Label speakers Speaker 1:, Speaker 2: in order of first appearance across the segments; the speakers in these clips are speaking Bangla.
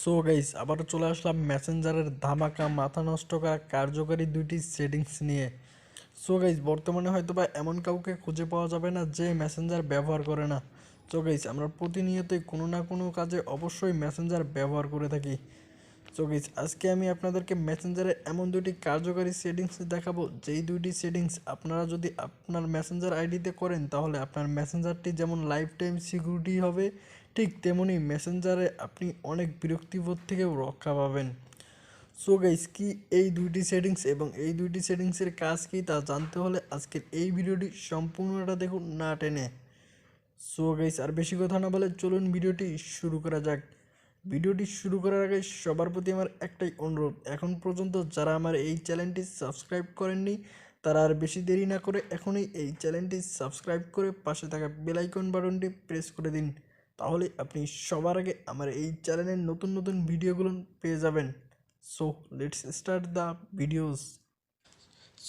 Speaker 1: সো গাইস আবারও চলে আসলাম মেসেঞ্জারের ধামাকা মাথা নষ্ট করা কার্যকারী দুইটি সেটিংস নিয়ে। সো গাইস বর্তমানে হয়তো বা এমন কাউকে খুঁজে পাওয়া যাবে না যে মেসেঞ্জার ব্যবহার করে না। সো গাইস আমরা প্রতিনিয়তই কোনো না কোনো কাজে অবশ্যই মেসেঞ্জার ব্যবহার করে থাকি। সো গাইস আজকে আমি আপনাদেরকে মেসেঞ্জারে এমন দুটি কার্যকারী সেটিংস দেখাবো, যেই দুইটি সেটিংস আপনারা যদি আপনার মেসেঞ্জার আইডিতে করেন তাহলে আপনার মেসেঞ্জারটি যেমন লাইফ টাইম সিকিউরিটি হবে, ঠিক তেমনি মেসেঞ্জারে আপনি অনেক বিরক্তিবোধ থেকেও রক্ষা পাবেন। সো গাইস কি এই দুইটি সেটিংস এবং এই দুইটি সেটিংসের কাজ কী তা জানতে হলে আজকের এই ভিডিওটি সম্পূর্ণটা দেখুন না টেনে। সো গাইস আর বেশি কথা না বলে চলুন ভিডিওটি শুরু করা যাক। ভিডিওটি শুরু করার আগে সবার প্রতি আমার একটাই অনুরোধ, এখন পর্যন্ত যারা আমার এই চ্যানেলটি সাবস্ক্রাইব করেননি তারা আর বেশি দেরি না করে এখনই এই চ্যানেলটি সাবস্ক্রাইব করে পাশে থাকা বেল আইকন বাটনটি প্রেস করে দিন, তাহলে আপনি সবার আগে আমার এই চ্যানেলের নতুন নতুন ভিডিওগুলো পেয়ে যাবেন। So let's start the videos.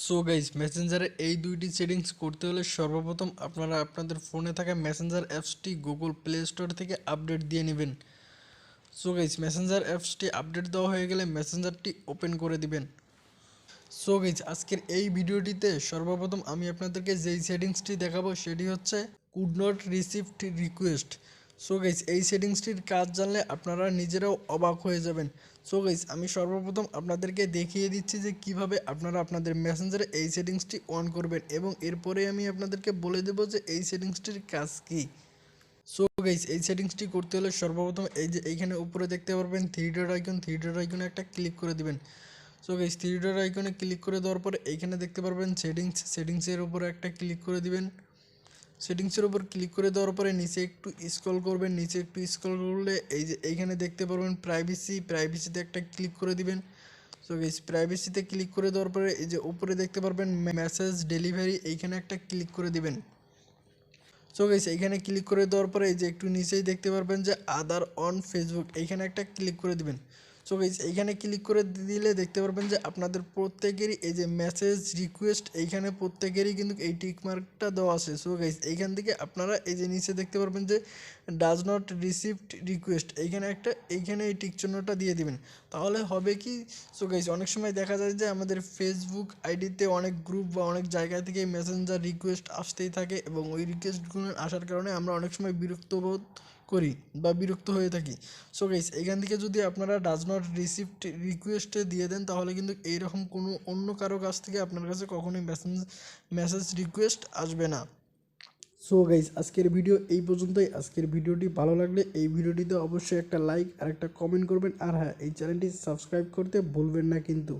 Speaker 1: So guys মেসেঞ্জারে এই দুইটি সেটিংস করতে হলে সর্বপ্রথম আপনারা আপনাদের ফোনে থাকা মেসেঞ্জার অ্যাপসটি গুগল প্লে স্টোর থেকে আপডেট দিয়ে নেবেন। সো গাইস মেসেঞ্জার অ্যাপসটি আপডেট দেওয়া হয়ে গেলে মেসেঞ্জারটি ওপেন করে দিবেন। সো গাইস আজকের এই ভিডিওটিতে সর্বপ্রথম আমি আপনাদেরকে যেই সেটিংসটি দেখাবো সেটি হচ্ছে could not received request. So guys এই সেটিংসটির কাজ জানলে আপনারা নিজেরাও অবাক হয়ে যাবেন। সো গাইস আমি সর্বপ্রথম আপনাদেরকে দেখিয়ে দিচ্ছি যে কিভাবে আপনারা আপনাদের মেসেঞ্জারে এই সেটিংসটি অন করবেন, এবং এরপরে আমি আপনাদেরকে বলে দেবো যে এই সেটিংসটির কাজ কী। সো গাইস এই সেটিংসটি করতে হলে সর্বপ্রথম এই যে এইখানে উপরে দেখতে পারবেন থ্রি ডট আইকনে একটা ক্লিক করে দিবেন। সো গাইস থ্রি ডট আইকনে ক্লিক করে দেওয়ার পরে এইখানে দেখতে পারবেন সেটিংসের উপরে একটা ক্লিক করে দিবেন। সেটিংসের উপর ক্লিক করে দেওয়ার পরে নিচে একটু স্ক্রল করবেন, নিচে একটু স্ক্রল করলে এই যে এইখানে দেখতে পারবেন প্রাইভেসিতে একটা ক্লিক করে দিবেন। সো গাইস প্রাইভেসিতে ক্লিক করে দেওয়ার পরে এই যে উপরে দেখতে পারবেন মেসেজ ডেলিভারি, এইখানে একটা ক্লিক করে দিবেন। সো গাইস এইখানে ক্লিক করে দেওয়ার পরে এই যে একটু নিচেই দেখতে পারবেন যে আদার অন ফেসবুক, এইখানে একটা ক্লিক করে দিবেন। সো গাইস এইখানে ক্লিক করে দিলে দেখতে পারবেন যে আপনাদের প্রত্যেকেরই এই যে মেসেজ রিকোয়েস্ট এইখানে প্রত্যেকেরই কিন্তু এই টিক মার্কটা দেওয়া আছে। সো গাইস এইখান থেকে আপনারা এই যে নিচে দেখতে পারবেন যে ডাজ নট রিসিভড রিকোয়েস্ট, এইখানে এই টিক চিহ্নটা দিয়ে দিবেন। তাহলে হবে কি, সো গাইস অনেক সময় দেখা যায় যে আমাদের ফেসবুক আইডিতে অনেক গ্রুপ বা অনেক জায়গা থেকে মেসেঞ্জার রিকোয়েস্ট আসতেই থাকে, এবং ওই রিকোয়েস্টগুলো আসার কারণে আমরা অনেক সময় বিরক্ত বোধ করি বা বিরক্ত হয়ে থাকি। সো গাইস এখান থেকে যদি আপনারা ডাজ নট রিসিভড রিকোয়েস্টে দিয়ে দেন তাহলে কিন্তু এইরকম কোনো অন্য কারো কাছ থেকে আপনার কাছে কখনোই মেসেজ রিকোয়েস্ট আসবে না। সো গাইস আজকের ভিডিও এই পর্যন্তই। আজকের ভিডিওটি ভালো লাগলে এই ভিডিওটিতে অবশ্যই একটা লাইক আর একটা কমেন্ট করবেন, আর হ্যাঁ এই চ্যানেলটি সাবস্ক্রাইব করতে ভুলবেন না কিন্তু।